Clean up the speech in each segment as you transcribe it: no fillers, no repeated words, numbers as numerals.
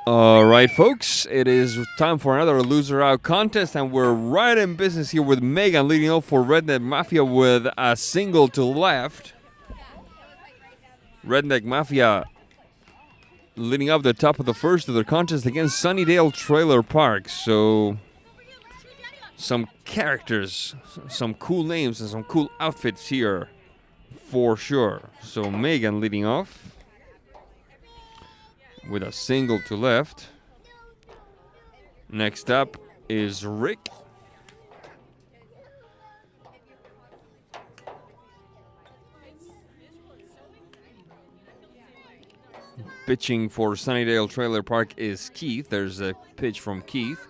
All right, folks, it is time for another loser out contest, and we're right in business here with Megan leading off for Redneck Mafia with a single to left. Redneck Mafia leading up the top of the first of their contest against Sunnydale Trailer Park. So, some characters, some cool names, and some cool outfits here for sure. So, Megan leading off with a single to left. Next up is Rick. Pitching for Sunnydale Trailer Park is Keith. There's a pitch from Keith.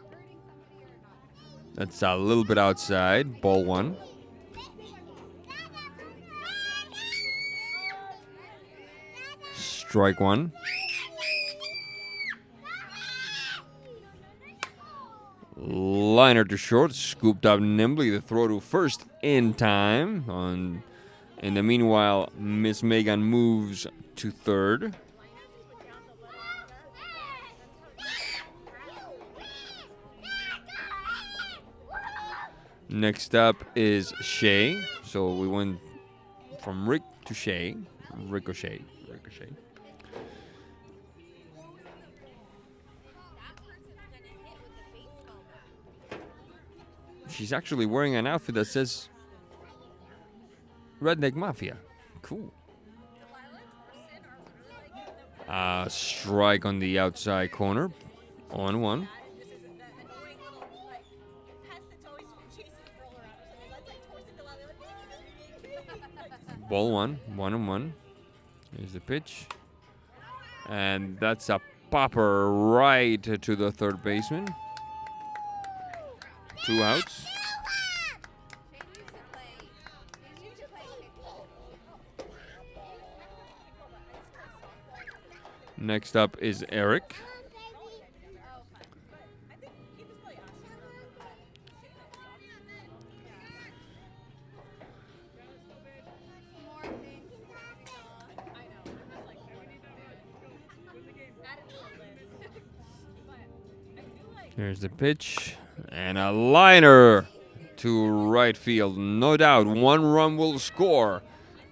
That's a little bit outside. Ball one. Strike one. Liner to short, scooped up nimbly. The throw to first in time. In the meanwhile, Miss Megan moves to third. Next up is Shay. So we went from Rick to Shay. Ricochet. She's actually wearing an outfit that says Redneck Mafia. Cool. Strike on the outside corner. On one. Ball one. 1-1. Here's the pitch. And that's a popper right to the third baseman. 2 outs. Next up is Eric. Here's the pitch. And a liner to right field. No doubt, 1 run will score.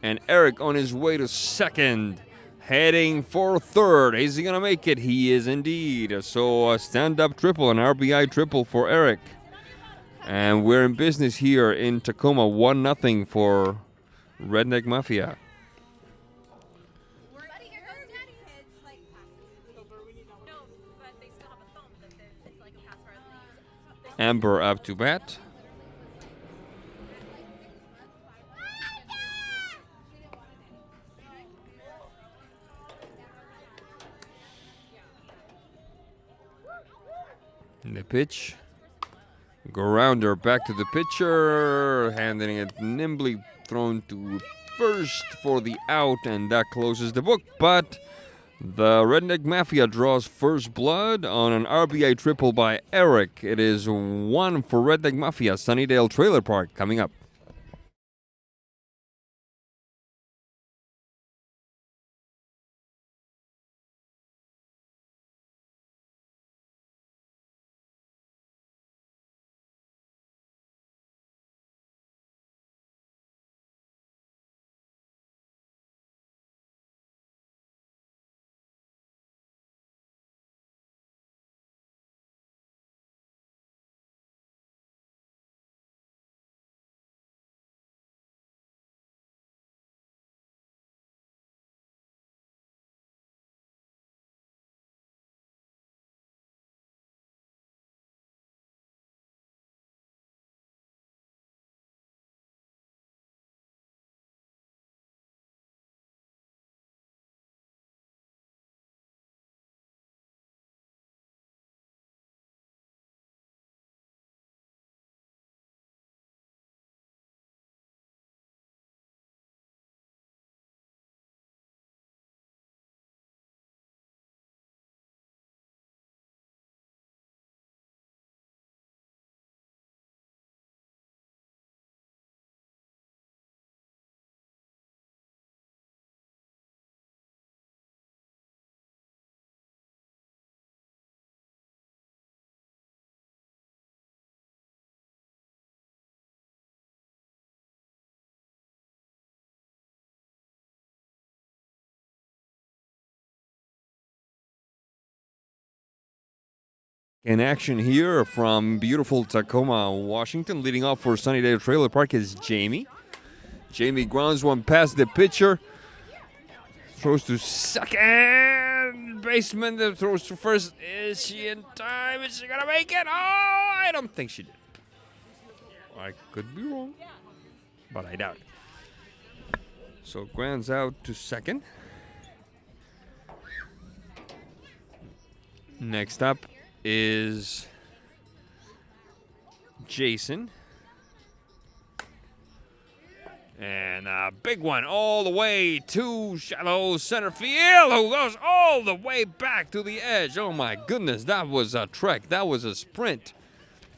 And Eric on his way to second. Heading for third. Is he going to make it? He is indeed. So a stand-up triple, an RBI triple for Eric. And we're in business here in Tacoma. 1-0 for Redneck Mafia. Amber up to bat. And the pitch. Grounder back to the pitcher. Handing it nimbly thrown to first for the out. And that closes the book. But the Redneck Mafia draws first blood on an RBI triple by Eric. It is 1 for Redneck Mafia. Sunnydale Trailer Park coming up. In action here from beautiful Tacoma, Washington. Leading off for Sunnydale Trailer Park is Jamie. Jamie grounds one past the pitcher. Throws to second baseman. That throws to first. Is she in time? Is she gonna make it? Oh, I don't think she did. I could be wrong, but I doubt it. So grounds out to second. Next up is Jason. And a big one all the way to shallow center field, who goes all the way back to the edge. Oh my goodness, that was a trek. That was a sprint.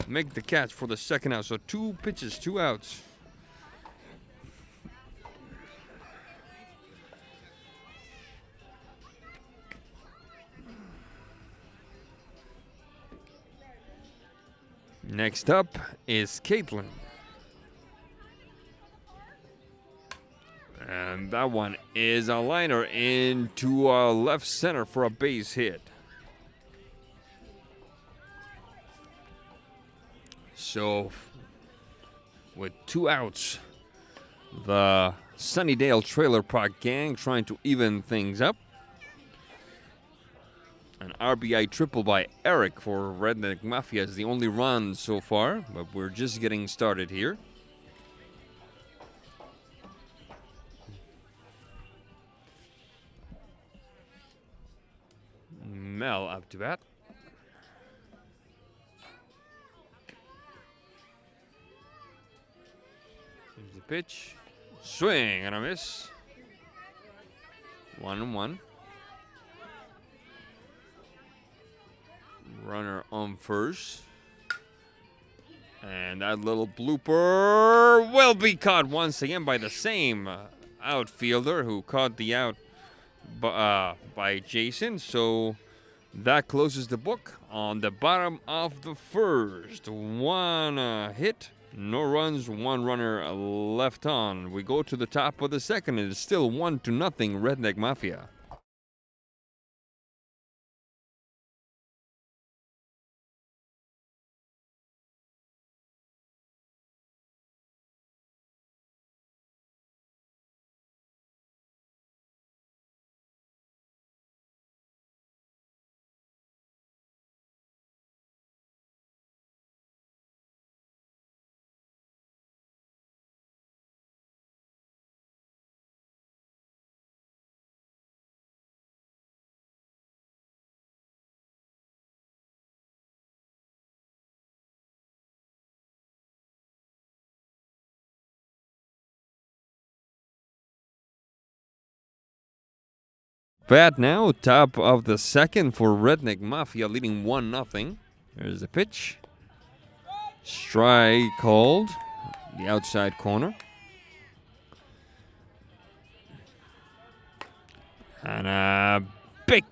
Make the catch for the second out. So 2 pitches, 2 outs. Next up is Caitlin. And that one is a liner into left center for a base hit. So, with 2 outs, the Sunnydale Trailer Park gang trying to even things up. An RBI triple by Eric for Redneck Mafia is the only run so far, but we're just getting started here. Mel up to bat. Here's the pitch. Swing and a miss. 1-1. Runner on first. And that little blooper will be caught once again by the same outfielder who caught the out by Jason. So that closes the book on the bottom of the first. 1 hit, no runs, 1 runner left on. We go to the top of the second. It is still 1-0 Redneck Mafia. Bat now, top of the second for Redneck Mafia, leading 1-0. There's the pitch. Strike called. The outside corner. And a big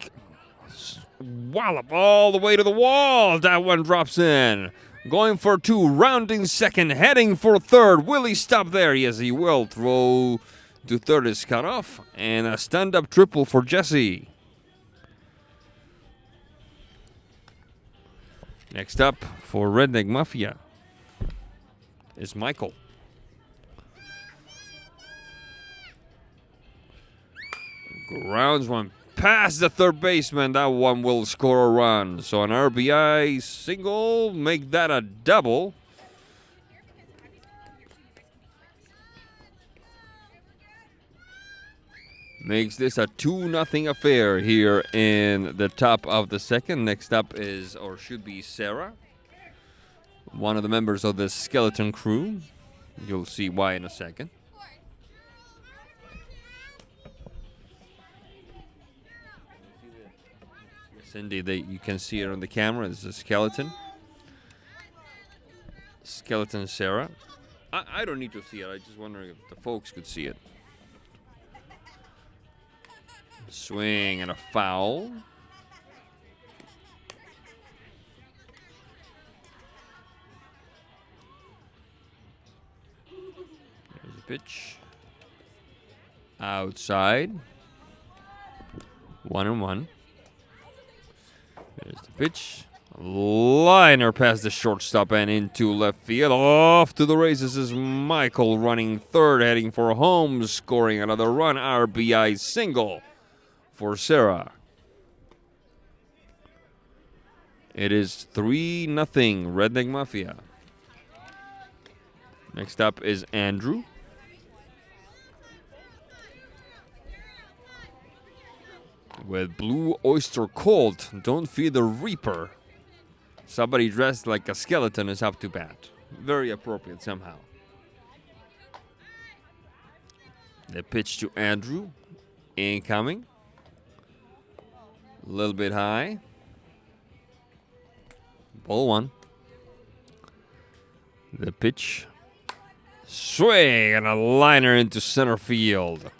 wallop all the way to the wall. That one drops in. Going for 2, rounding second, heading for third. Will he stop there? Yes, he will. Throw to third is cut off, and a stand-up triple for Jesse. Next up for Redneck Mafia is Michael. Grounds one past the third baseman. That one will score a run. So an RBI single, make that a double. Makes this a 2-0 affair here in the top of the second. Next up is, or should be, Sarah, one of the members of the skeleton crew. You'll see why in a second. Cindy, you can see it on the camera. This is a skeleton. Skeleton Sarah. I don't need to see it. I just wondering if the folks could see it. Swing and a foul. There's a pitch. Outside. 1-1. There's the pitch. Liner past the shortstop and into left field. Off to the races is Michael, running third, heading for home, scoring another run. RBI single for Sarah. It is 3-0 Redneck Mafia. Next up is Andrew. With Blue Oyster Cold, Don't Fear the Reaper. Somebody dressed like a skeleton is up to bat. Very appropriate somehow. The pitch to Andrew. Incoming. A little bit high. Ball one. The pitch. Swing and a liner into center field.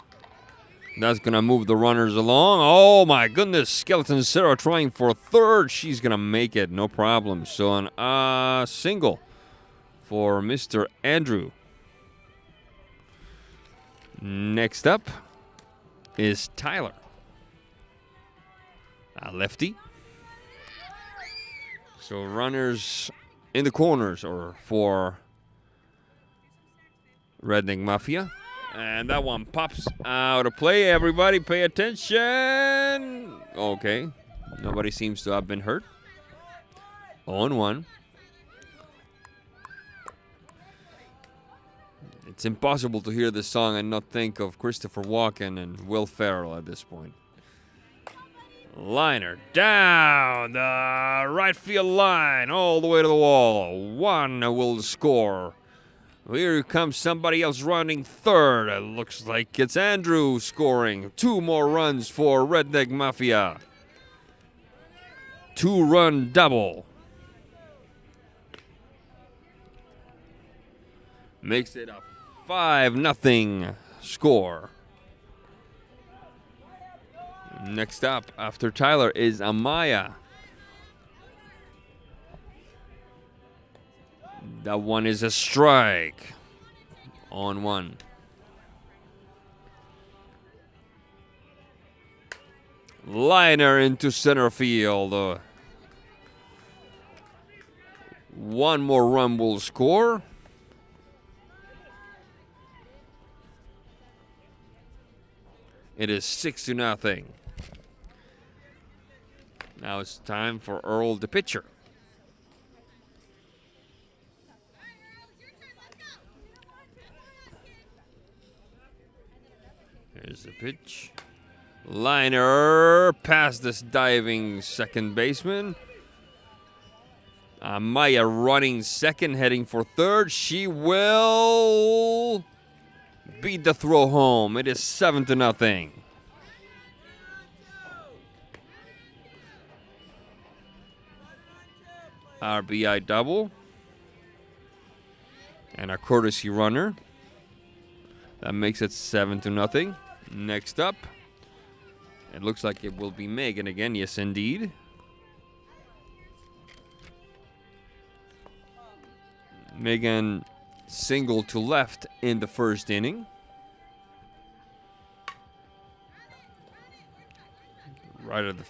That's going to move the runners along. Oh, my goodness. Skeleton Sarah trying for third. She's going to make it. No problem. So an single for Mr. Andrew. Next up is Tyler. A lefty. So runners in the corners or for Redneck Mafia. And that one pops out of play. Everybody pay attention. Okay. Nobody seems to have been hurt. 0-1. It's impossible to hear this song and not think of Christopher Walken and Will Ferrell at this point. Liner down the right field line all the way to the wall. One will score. Here comes somebody else running third. It looks like it's Andrew scoring. 2 more runs for Redneck Mafia. 2-run double. Makes it a 5-0 score. Next up after Tyler is Amaya. That one is a strike. On 1. Liner into center field. 1 more run will score. It is 6-0. Now it's time for Earl, the pitcher. Here's the pitch. Liner past this diving second baseman. Maya running second, heading for third. She will beat the throw home. It is 7-0. RBI double. And a courtesy runner. That makes it 7-0. Next up, it looks like it will be Megan again. Yes, indeed. Megan single to left in the first inning. Right at the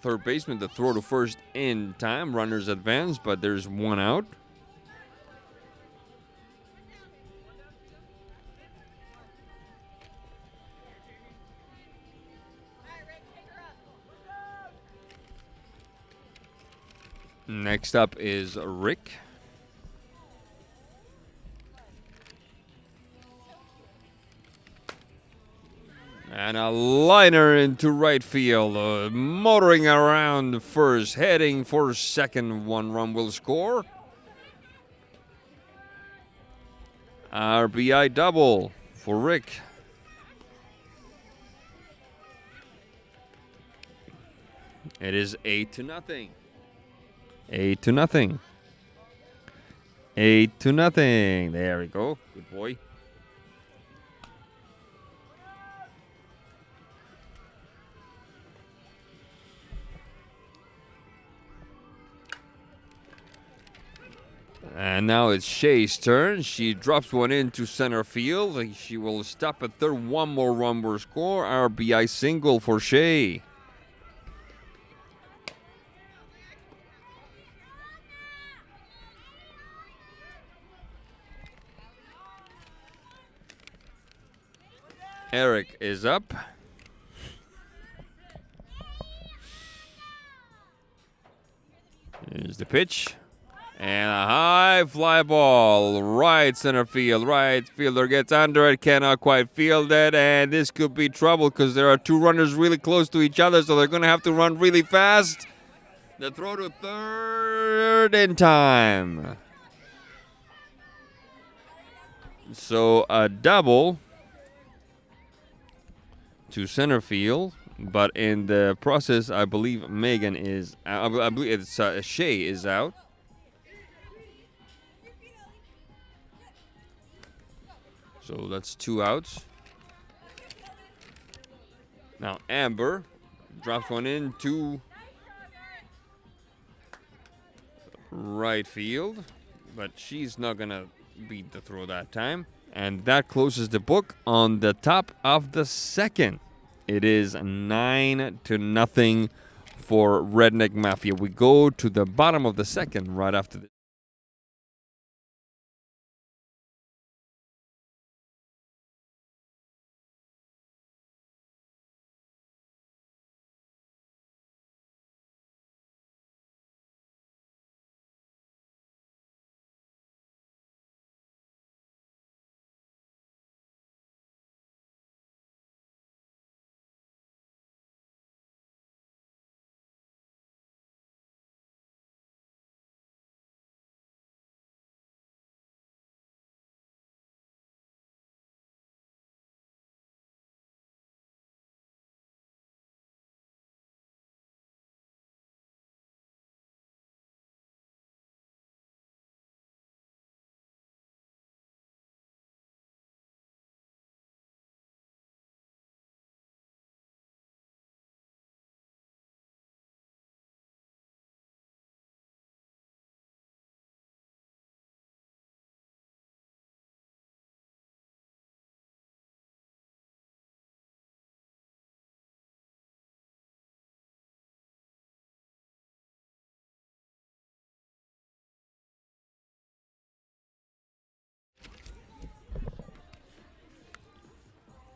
third baseman, the throw to first in time. Runners advance, but there's 1 out. Next up is Rick. And a liner into right field. Motoring around first, heading for second. 1 run will score. RBI double for Rick. It is 8-0. 8-0. 8-0. There we go. Good boy. And now it's Shay's turn. She drops one into center field. She will stop at third. 1 more run will score. RBI single for Shay. Eric is up. Here's the pitch. And a high fly ball. Right center field. Right fielder gets under it. Cannot quite field it. And this could be trouble because there are two runners really close to each other. So they're going to have to run really fast. The throw to third in time. So a double to center field, but in the process, I believe Megan is. I believe it's Shay is out. So that's 2 outs. Now Amber drops one into right field, but she's not gonna beat the throw that time. And that closes the book on the top of the second. It is 9-0 for Redneck Mafia. We go to the bottom of the second right after this.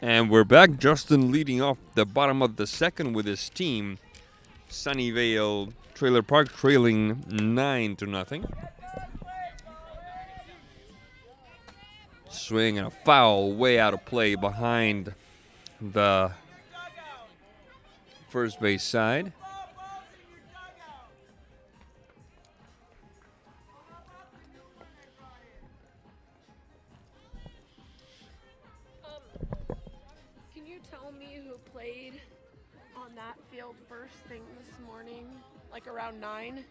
And we're back. Justin leading off the bottom of the second with his team. Sunnyvale Trailer Park trailing 9-0. Swing and a foul way out of play behind the first base side. Can you tell me who played on that field first thing this morning, like around 9?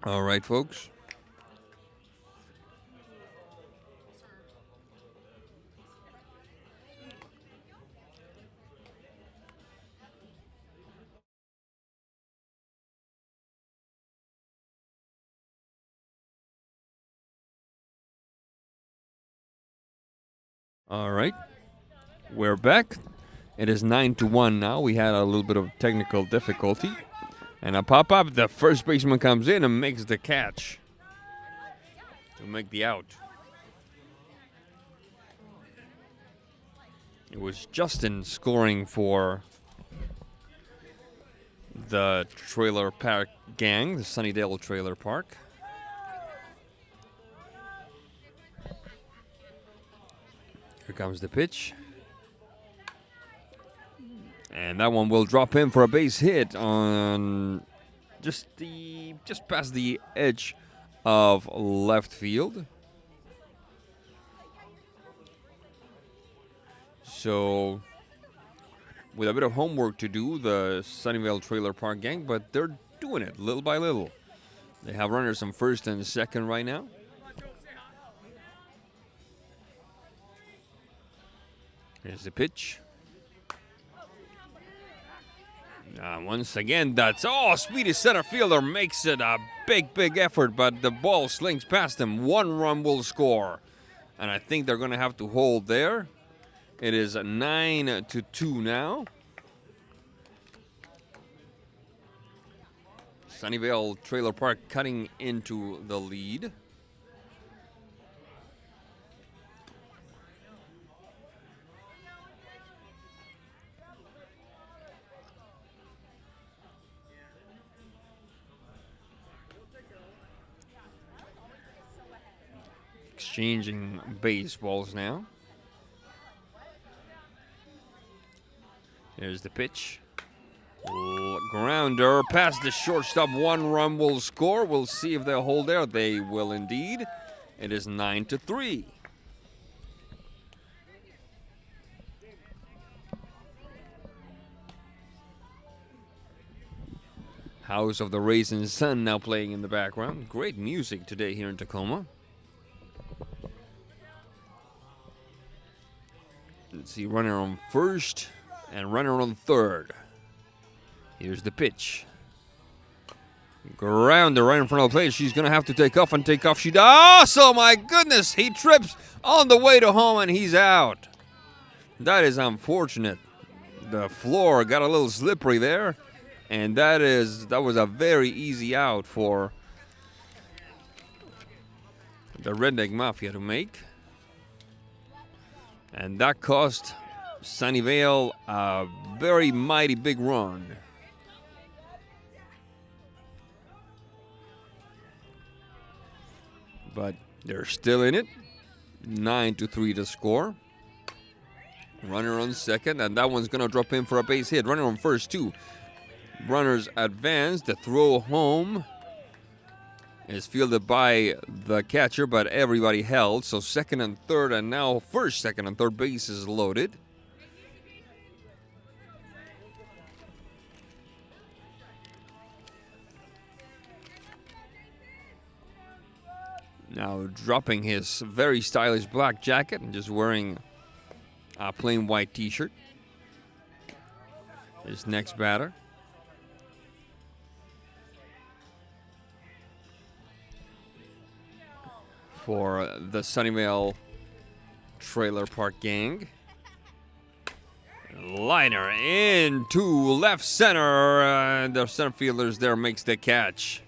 All right, folks. All right. We're back. It is 9-1 now. We had a little bit of technical difficulty. And a pop-up, the first baseman comes in and makes the catch. to make the out. It was Justin scoring for the trailer park gang, the Sunnydale Trailer Park. Here comes the pitch. And that one will drop in for a base hit on just past the edge of left field. So with a bit of homework to do, the Sunnyvale Trailer Park gang, but they're doing it little by little. They have runners on first and second right now. Here's the pitch. Once again, that's speedy center fielder makes it a big effort, but the ball slings past him. 1 run will score, and I think they're going to have to hold there. It is 9-2 now. Sunnyvale Trailer Park cutting into the lead. Exchanging baseballs now. Here's the pitch. Grounder past the shortstop. 1 run will score. We'll see if they'll hold there. They will indeed. It is 9-3. House of the Raisin Sun now playing in the background. Great music today here in Tacoma. Let's see, runner on first and runner on third. Here's the pitch. Grounder right in front of the plate. She's going to have to take off, and take off she does. Oh, my goodness. He trips on the way to home, and he's out. That is unfortunate. The floor got a little slippery there, and that was a very easy out for the Redneck Mafia to make. And that cost Sunnyvale a very mighty big run. But they're still in it. 9-3 to score. Runner on second, and that one's going to drop in for a base hit. Runner on first, too. Runners advance. The throw home is fielded by the catcher, but everybody held. So second and third, and now first, second, and third base is loaded. Now dropping his very stylish black jacket and just wearing a plain white t-shirt. His next batter. For the Sunnyvale Trailer Park gang. Liner into left center. And the center fielders there makes the catch.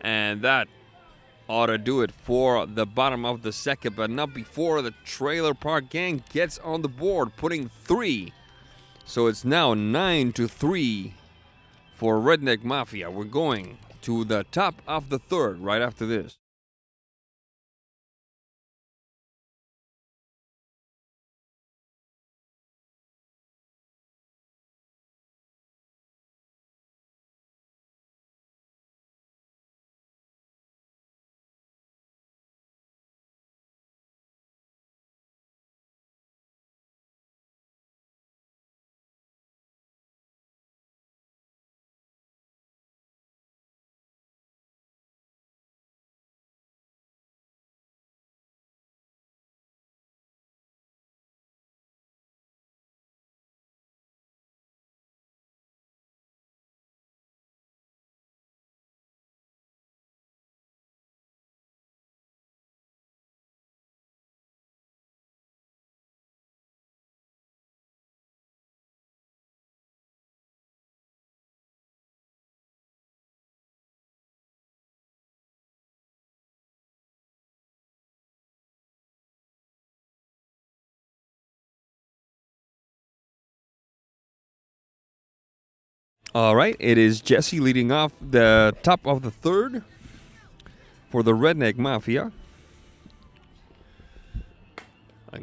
And that ought to do it for the bottom of the second, but not before the Trailer Park gang gets on the board, putting 3. So it's now 9-3 for Redneck Mafia. We're going to the top of the third right after this. All right, it is Jesse leading off the top of the third for the Redneck Mafia. My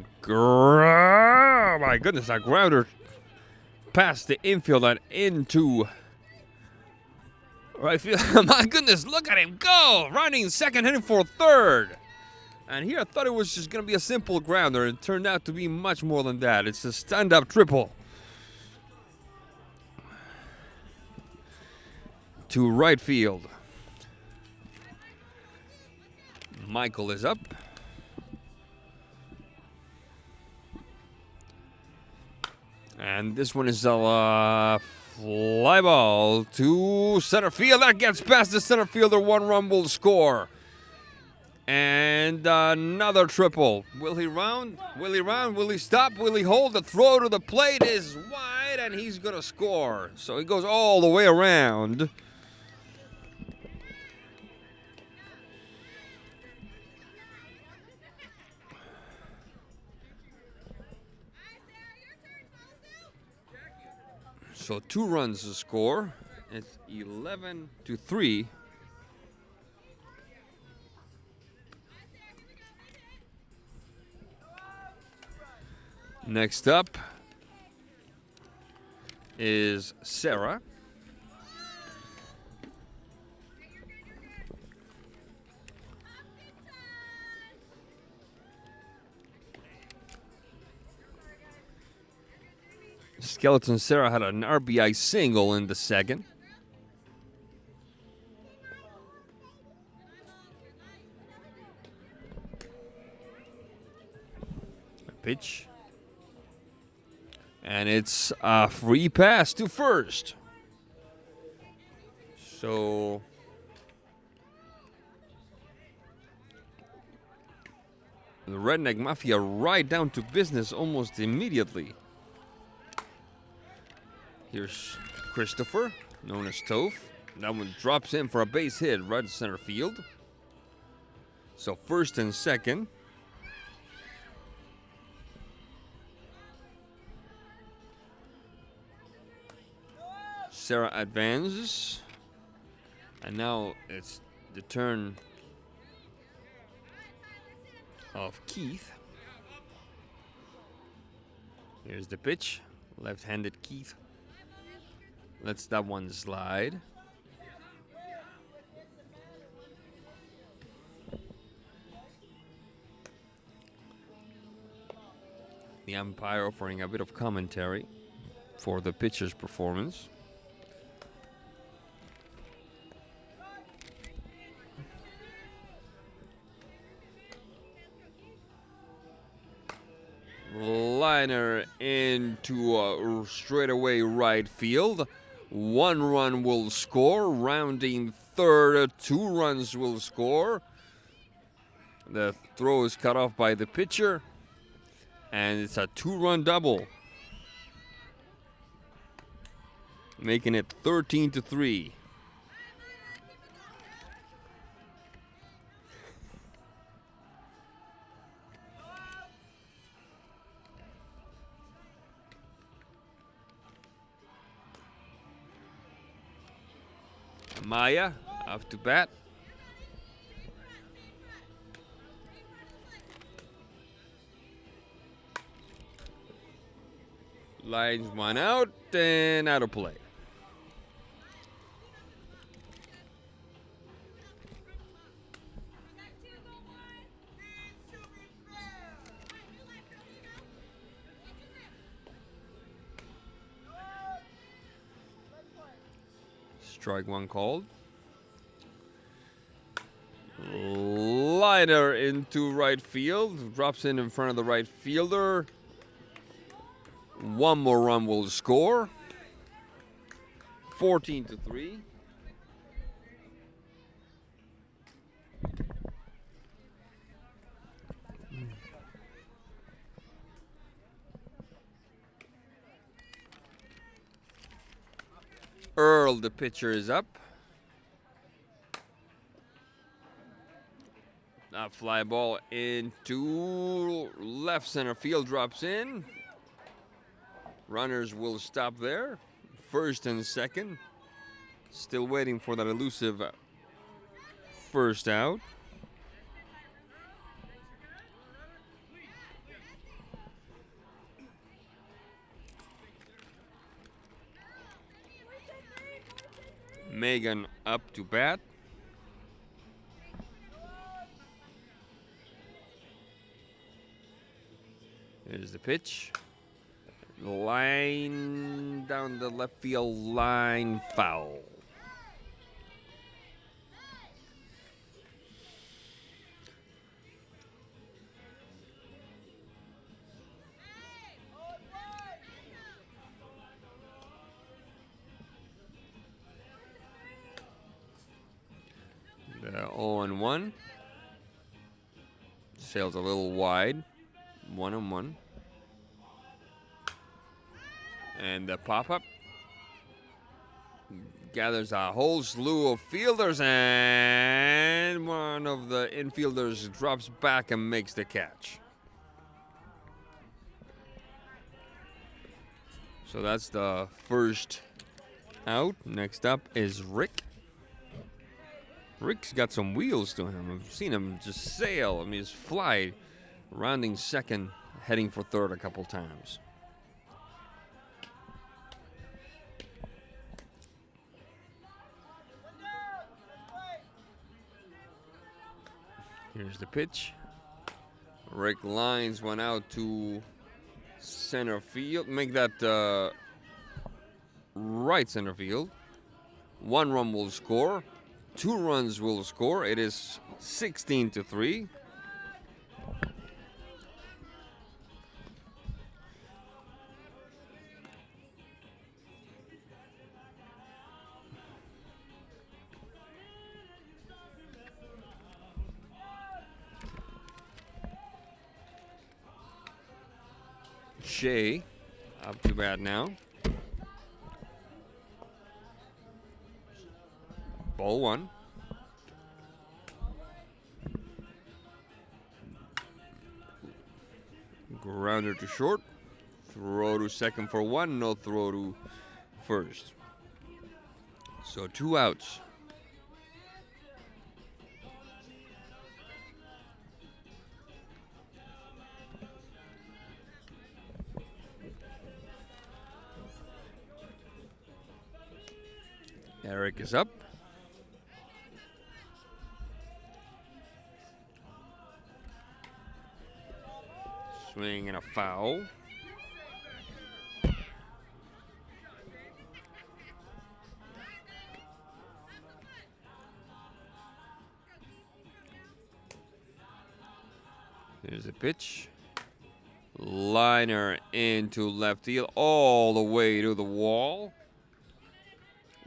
goodness, a grounder past the infield and into right field. My goodness, look at him go! Running second, heading for third. And here I thought it was just going to be a simple grounder. It turned out to be much more than that. It's a stand-up triple. To right field. Michael is up. And this one is a fly ball to center field. That gets past the center fielder. 1 run will score. And another triple. Will he round? Will he round? Will he stop? Will he hold? The throw to the plate is wide, and he's going to score. So he goes all the way around. So 2 runs to score. It's 11-3. Next up is Sarah. Skeleton Sarah had an RBI single in the second. A pitch. And it's a free pass to first. So the Redneck Mafia right down to business almost immediately. Here's Christopher, known as Toph. That one drops in for a base hit right to center field. So first and second. Sarah advances. And now it's the turn of Keith. Here's the pitch. Left-handed Keith. Lets that one slide. The umpire offering a bit of commentary for the pitcher's performance. Liner into a straightaway right field. 1 run will score. Rounding third, 2 runs will score. The throw is cut off by the pitcher. And it's a 2-run double. Making it 13-3. Maya up to bat. Lines one out and out of play. Strike 1 called. Liner into right field. Drops in front of the right fielder. 1 more run will score. 14-3. Earl, the pitcher, is up. A fly ball into left center field, drops in. Runners will stop there. first and second. Still waiting for that elusive first out. Megan up to bat. Here's the pitch. Line down the left field line, foul. The 0-1. Sails a little wide. 1-1. And the pop-up gathers a whole slew of fielders, and one of the infielders drops back and makes the catch. So that's the first out. Next up is Rick. Rick's got some wheels to him. I've seen him just sail. I mean, just fly, rounding second, heading for third a couple times. Here's the pitch. Rick lines one out to center field. Make that right center field. 1 run will score. 2 runs will score. It is 16-3. Shea up to bat now. Ball 1. Grounder to short. Throw to second for 1. No throw to first. So 2 outs. Eric is up. Swing and a foul. There's a pitch. Liner into left field all the way to the wall.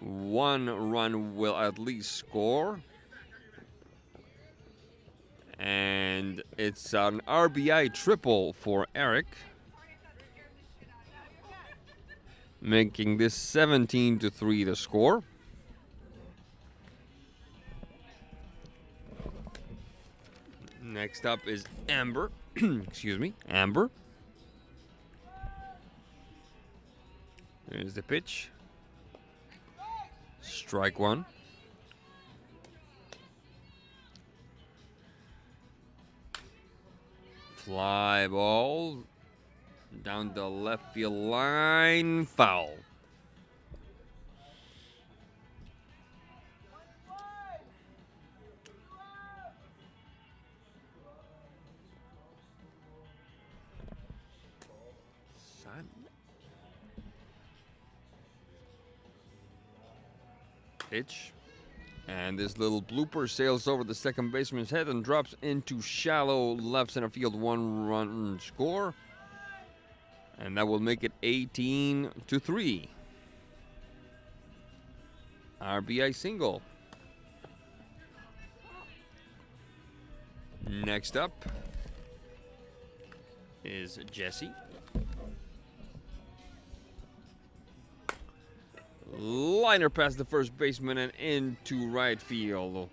1 run will at least score. And it's an RBI triple for Eric, making this 17-3 the score. Next up is Amber. Excuse me, Amber. There's the pitch. Strike 1. Fly ball down the left field line, foul. Pitch. And this little blooper sails over the second baseman's head and drops into shallow left center field. 1 run score. And that will make it 18-3. RBI single. Next up is Jesse. Liner past the first baseman and into right field.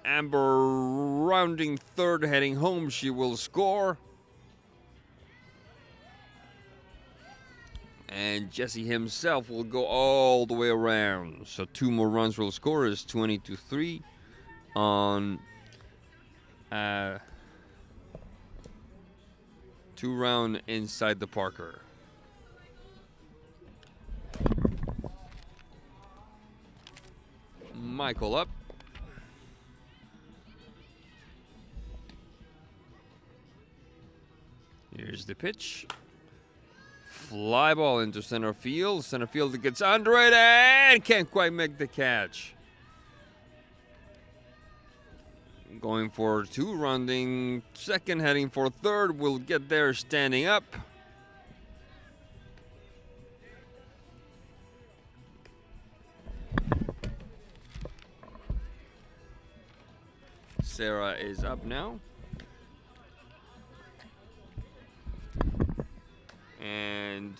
Amber rounding third, heading home. She will score. And Jesse himself will go all the way around. So 2 more runs will score is 20-3 on 2 round inside the Parker. Michael up. Here's the pitch. Fly ball into center field. Center field gets under it and can't quite make the catch. Going for 2, rounding second, heading for third. Will get there standing up. Sarah is up now. And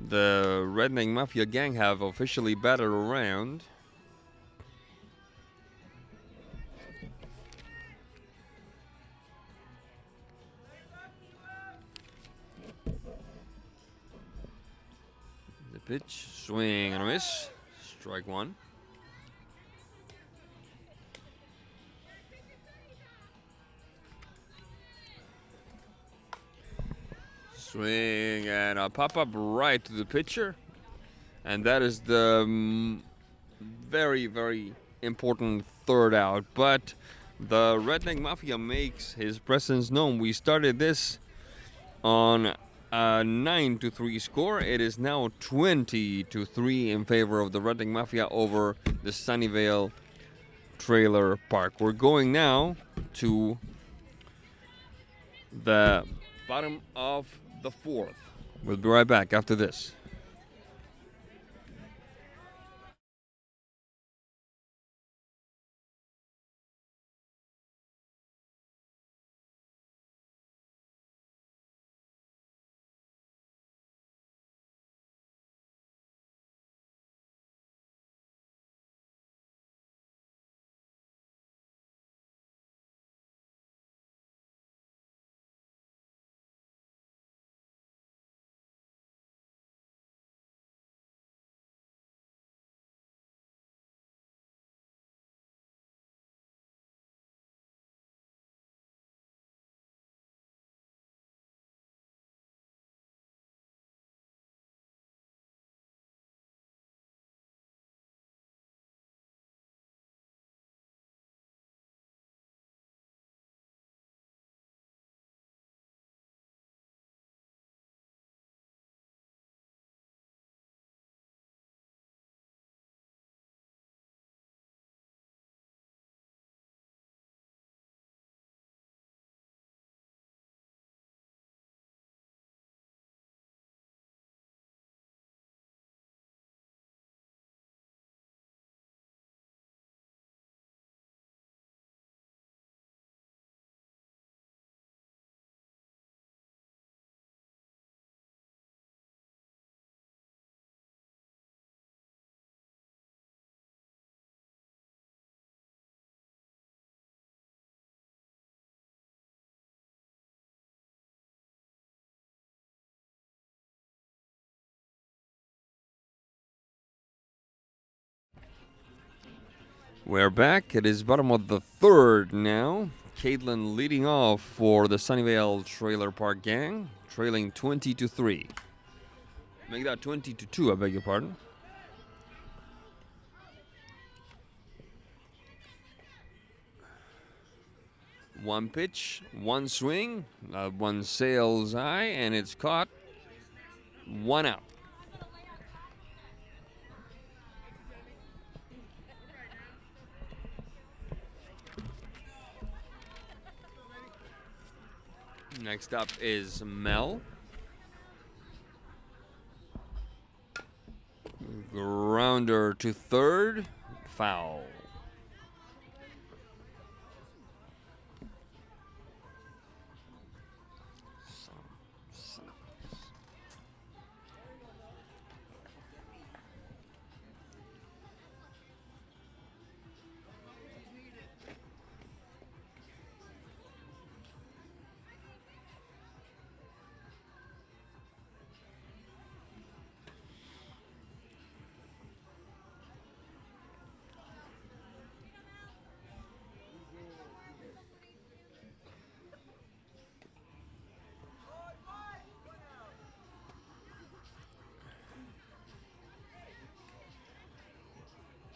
the Redneck Mafia gang have officially batted around. The pitch, swing and a miss. Strike 1. Swing and a pop-up right to the pitcher. And that is the very, very important third out. But the Redneck Mafia makes his presence known. We started this on a 9-3 score. It is now 20-3 in favor of the Redneck Mafia over the Sunnyvale Trailer Park. We're going now to the bottom of the 4th. We'll be right back after this. We're back. It is bottom of the 3rd now. Caitlin leading off for the Sunnyvale Trailer Park gang, trailing 20-3. Make that 20-2, I beg your pardon. One pitch, one swing, one sails high, and it's caught. 1 out. Next up is Mel. Grounder to third. Foul.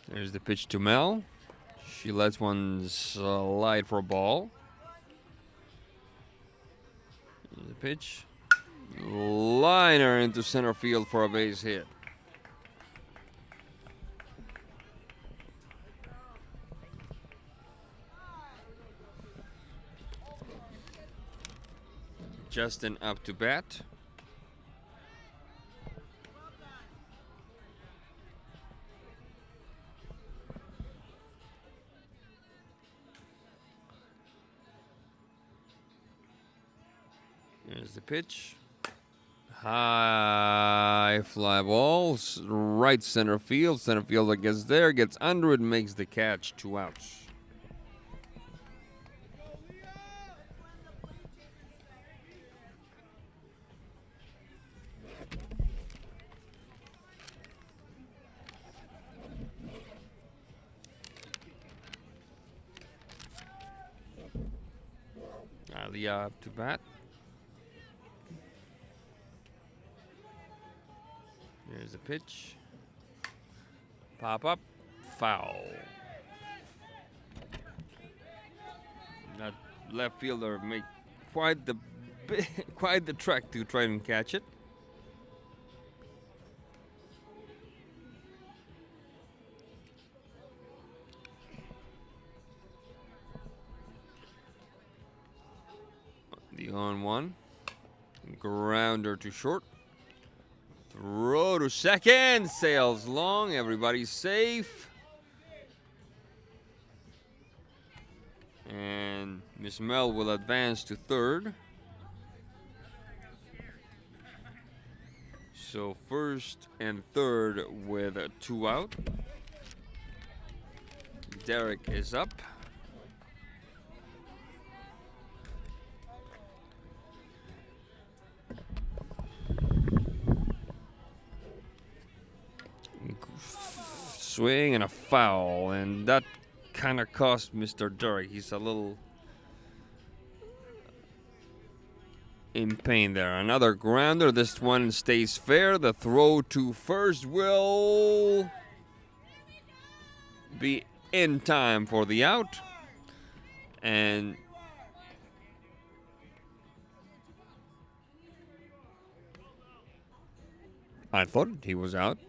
There's the pitch to Mel. She lets one slide for a ball. The pitch. Liner into center field for a base hit. Justin up to bat. Here's the pitch. High fly ball, right center field. Center fielder gets there, gets under it, makes the catch. 2 outs. Alia up to bat. Here's the pitch. Pop up, foul. That left fielder made quite the quite the trek to try and catch it. The on-1. Grounder to short. Throw to second. Sails long. Everybody's safe. And Miss Mel will advance to third. So first and third with 2 out. Derek is up. Swing and a foul, and that kind of cost Mr. Derek. He's a little in pain there. Another grounder. This one stays fair. The throw to first will be in time for the out. And I thought he was out.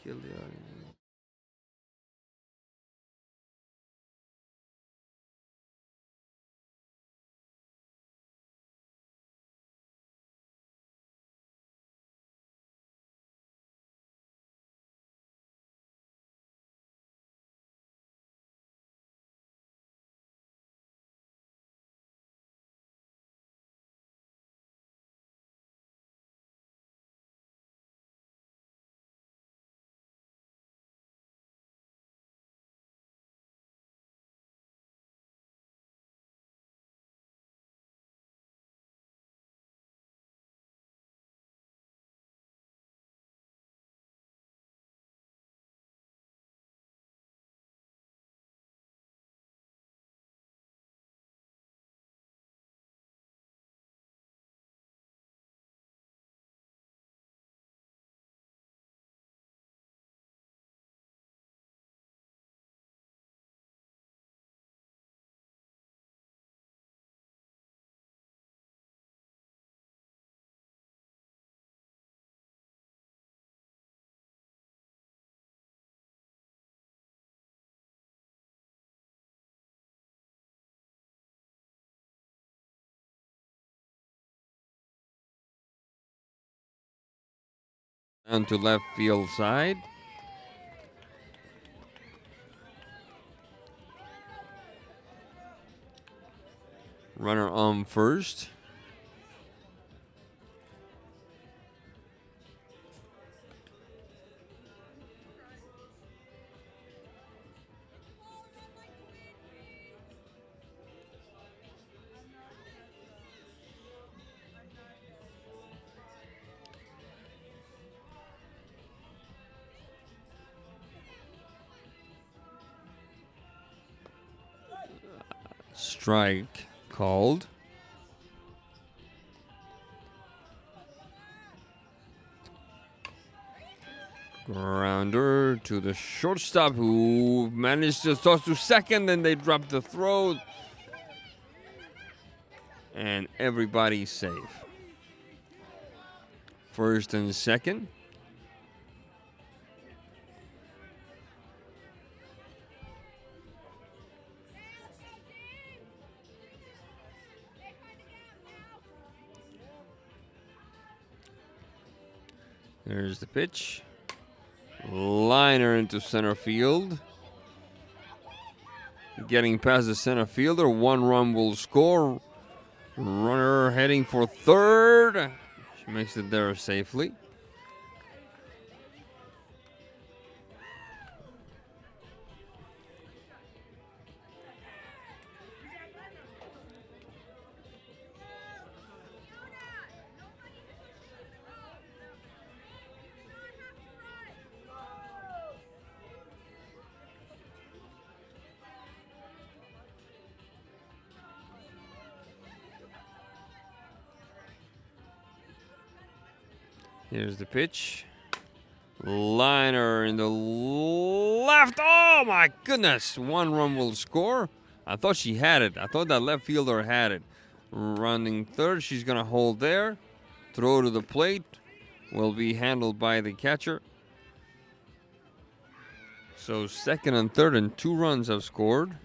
Kill the audience. Down to left field side. Runner on first. Strike called. Grounder to the shortstop, who managed to toss to second, and they dropped the throw. And everybody's safe. First and second. There's the pitch. Liner into center field. Getting past the center fielder. 1 run will score. Runner heading for third. She makes it there safely. Here's the pitch. Liner in the left. Oh my goodness. 1 run will score. I thought she had it. I thought that left fielder had it. Running third. She's going to hold there. Throw to the plate. Will be handled by the catcher. So second and third, and 2 runs have scored.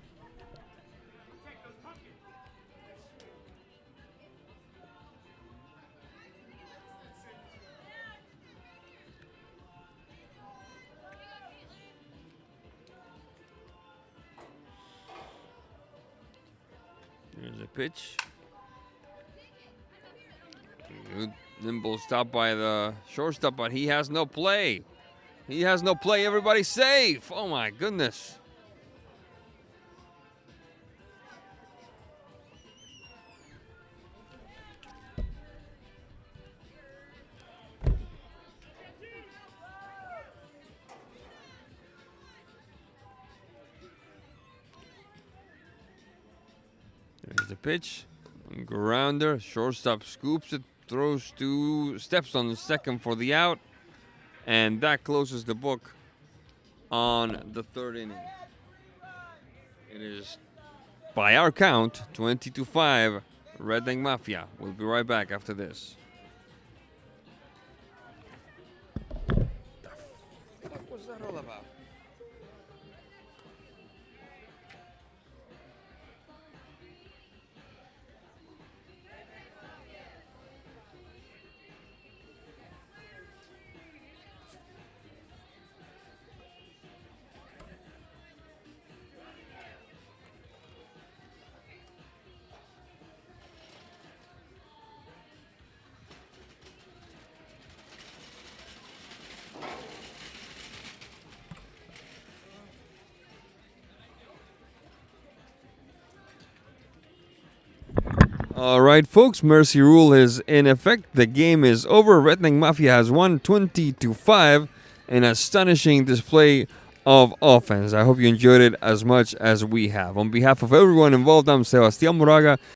Here's a pitch. Good nimble stop by the shortstop, but he has no play. He has no play. Everybody's safe. Oh my goodness. There's the pitch. Grounder. Shortstop scoops it. Throws 2 steps on the second for the out. And that closes the book on the 3rd inning. It is, by our count, 20-5. Red Wing Mafia. We'll be right back after this. What was that all about? All right, folks, Mercy Rule is in effect. The game is over. Red Wing Mafia has won 20-5. An astonishing display of offense. I hope you enjoyed it as much as we have. On behalf of everyone involved, I'm Sebastián Moraga.